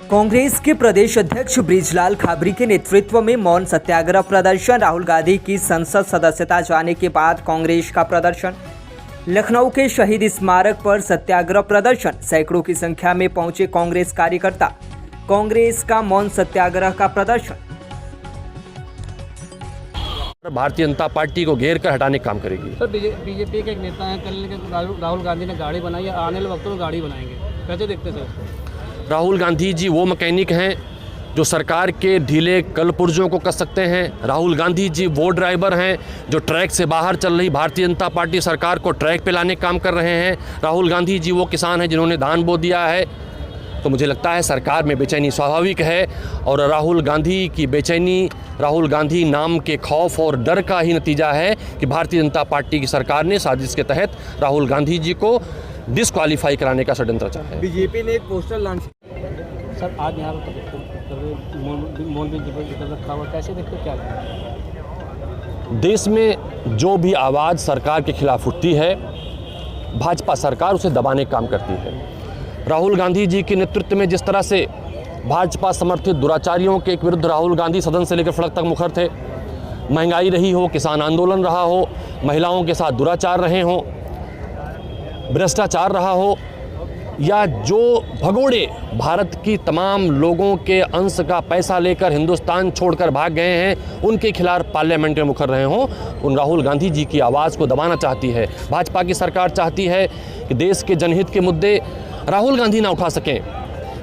कांग्रेस के प्रदेश अध्यक्ष बृजलाल खाबरी के नेतृत्व में मौन सत्याग्रह प्रदर्शन। राहुल गांधी की संसद सदस्यता जाने के बाद कांग्रेस का प्रदर्शन। लखनऊ के शहीद स्मारक पर सत्याग्रह प्रदर्शन। सैकड़ों की संख्या में पहुंचे कांग्रेस कार्यकर्ता। कांग्रेस का मौन सत्याग्रह का प्रदर्शन। भारतीय जनता पार्टी को घेर कर हटाने का काम करेगी। सर, बीजेपी के एक नेता हैं, कल राहुल गांधी ने गाड़ी बनाई है, आने वाले वक्तों में गाड़ी बनाएंगे, कैसे देखते हैं सर? राहुल गांधी जी वो मैकेनिक हैं जो सरकार के ढीले कल पुर्जों को कस सकते हैं। राहुल गांधी जी वो ड्राइवर हैं जो ट्रैक से बाहर चल रही भारतीय जनता पार्टी सरकार को ट्रैक पे लाने का काम कर रहे हैं। राहुल गांधी जी वो किसान हैं जिन्होंने धान बो दिया है। तो मुझे लगता है सरकार में बेचैनी स्वाभाविक है और राहुल गांधी की बेचैनी राहुल गांधी नाम के खौफ और डर का ही नतीजा है कि भारतीय जनता पार्टी की सरकार ने साजिश के तहत राहुल गांधी जी को डिस्क्वालीफाई कराने का षड्यंत्र रचा है। बीजेपी ने एक पोस्टर लॉन्च सर आज यहाँ मौलवी रखा हुआ, कैसे देखते क्या? देश में जो भी आवाज़ सरकार के खिलाफ उठती है, भाजपा सरकार उसे दबाने का काम करती है। राहुल गांधी जी के नेतृत्व में जिस तरह से भाजपा समर्थित दुराचारियों के विरुद्ध राहुल गांधी सदन से लेकर सड़क तक मुखर थे, महंगाई रही हो, किसान आंदोलन रहा हो, महिलाओं के साथ दुराचार रहे हों, भ्रष्टाचार रहा हो, या जो भगोड़े भारत की तमाम लोगों के अंश का पैसा लेकर हिंदुस्तान छोड़कर भाग गए हैं, उनके खिलाफ पार्लियामेंट में मुखर रहे हों, उन राहुल गांधी जी की आवाज़ को दबाना चाहती है। भाजपा की सरकार चाहती है कि देश के जनहित के मुद्दे राहुल गांधी ना उठा सकें।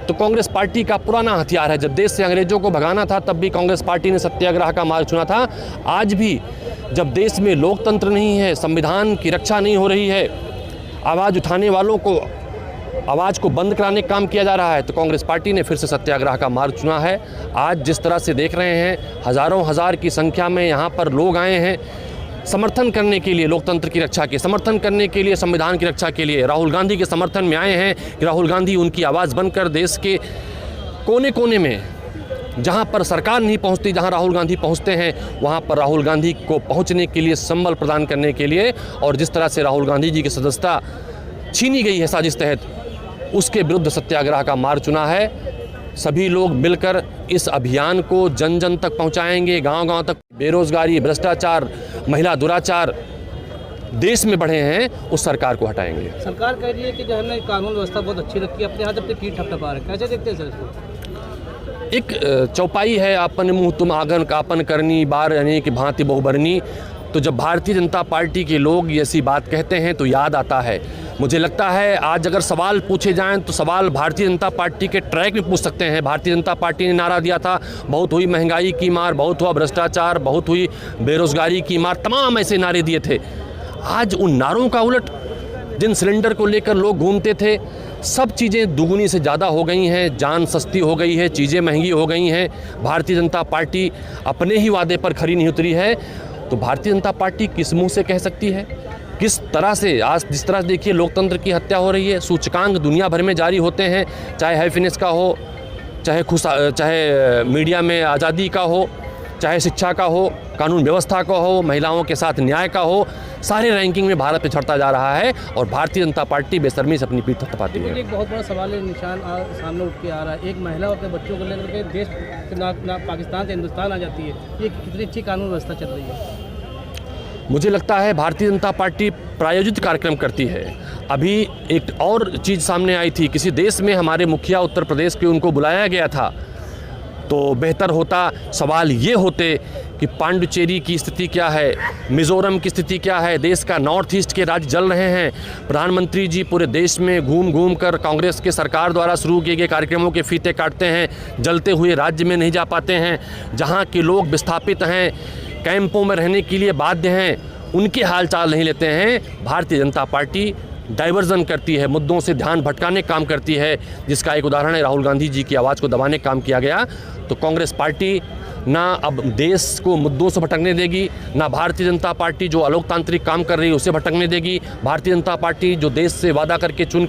तो कांग्रेस पार्टी का पुराना हथियार है। जब देश से अंग्रेजों को भगाना था तब भी कांग्रेस पार्टी ने सत्याग्रह का मार्ग चुना था। आज भी जब देश में लोकतंत्र नहीं है, संविधान की रक्षा नहीं हो रही है, आवाज़ उठाने वालों को आवाज़ को बंद कराने का काम किया जा रहा है, तो कांग्रेस पार्टी ने फिर से सत्याग्रह का मार्ग चुना है। आज जिस तरह से देख रहे हैं, हज़ारों हज़ार की संख्या में यहाँ पर लोग आए हैं समर्थन करने के लिए, लोकतंत्र की रक्षा के समर्थन करने के लिए, संविधान की रक्षा के लिए राहुल गांधी के समर्थन में आए हैं कि राहुल गांधी उनकी आवाज़ बनकर देश के कोने कोने में जहाँ पर सरकार नहीं पहुँचती, जहाँ राहुल गांधी पहुँचते हैं, वहाँ पर राहुल गांधी को पहुँचने के लिए संबल प्रदान करने के लिए। और जिस तरह से राहुल गांधी जी की सदस्यता छीनी गई है साजिश तहत, उसके विरुद्ध सत्याग्रह का मार्ग चुना है। सभी लोग मिलकर इस अभियान को जन जन तक पहुंचाएंगे, गांव-गांव तक। बेरोजगारी, भ्रष्टाचार, महिला दुराचार देश में बढ़े हैं, उस सरकार को हटाएंगे। सरकार कह रही है कि जो है कानून व्यवस्था बहुत अच्छी रखी है, अपने हाथ अपने कीट ठपठपा रहे, कैसे देखते हैं सर इसको? एक चौपाई है, आपन मुँह तुम आंगन कापन करनी, बार रहने की भांति बहुबरनी। तो जब भारतीय जनता पार्टी के लोग ऐसी बात कहते हैं तो याद आता है। मुझे लगता है आज अगर सवाल पूछे जाएं तो सवाल भारतीय जनता पार्टी के ट्रैक में पूछ सकते हैं। भारतीय जनता पार्टी ने नारा दिया था, बहुत हुई महंगाई की मार, बहुत हुआ भ्रष्टाचार, बहुत हुई बेरोजगारी की मार, तमाम ऐसे नारे दिए थे। आज उन नारों का उलट जिन सिलेंडर को लेकर लोग घूमते थे, सब चीज़ें दुगुनी से ज़्यादा हो गई हैं, जान सस्ती हो गई है, चीज़ें महंगी हो गई हैं। भारतीय जनता पार्टी अपने ही वादे पर खरी नहीं उतरी है। तो भारतीय जनता पार्टी किस मुंह से कह सकती है? किस तरह से आज जिस तरह से देखिए लोकतंत्र की हत्या हो रही है, सूचकांक दुनिया भर में जारी होते हैं, चाहे हैप्पीनेस का हो, चाहे मीडिया में आज़ादी का हो, चाहे शिक्षा का हो, कानून व्यवस्था का हो, महिलाओं के साथ न्याय का हो, सारे रैंकिंग में भारत पे चढ़ता जा रहा है और भारतीय जनता पार्टी बेशर्मी से अपनी पीठ थपथपाती है। एक बहुत बड़ा सवाल है, निशान सामने उठ के आ रहा है। एक महिला अपने बच्चों को लेकर के देश ना पाकिस्तान से हिंदुस्तान आ जाती है, ये कितनी अच्छी कानून व्यवस्था चल रही है? मुझे लगता है भारतीय जनता पार्टी प्रायोजित कार्यक्रम करती है। अभी एक और चीज़ सामने आई थी, किसी देश में हमारे मुखिया उत्तर प्रदेश के उनको बुलाया गया था, तो बेहतर होता सवाल ये होते कि पांडुचेरी की स्थिति क्या है, मिज़ोरम की स्थिति क्या है, देश का नॉर्थ ईस्ट के राज्य जल रहे हैं। प्रधानमंत्री जी पूरे देश में घूम घूम कर कांग्रेस के सरकार द्वारा शुरू किए गए कार्यक्रमों के फीते काटते हैं, जलते हुए राज्य में नहीं जा पाते हैं। जहाँ के लोग विस्थापित हैं, कैंपों में रहने के लिए बाध्य हैं, उनके हाल चाल नहीं लेते हैं। भारतीय जनता पार्टी डाइवर्जन करती है, मुद्दों से ध्यान भटकाने का काम करती है, जिसका एक उदाहरण है राहुल गांधी जी की आवाज़ को दबाने का काम किया गया। तो कांग्रेस पार्टी ना अब देश को मुद्दों से भटकने देगी, ना भारतीय जनता पार्टी जो अलोकतांत्रिक काम कर रही है उसे भटकने देगी। भारतीय जनता पार्टी जो देश से वादा करके चुन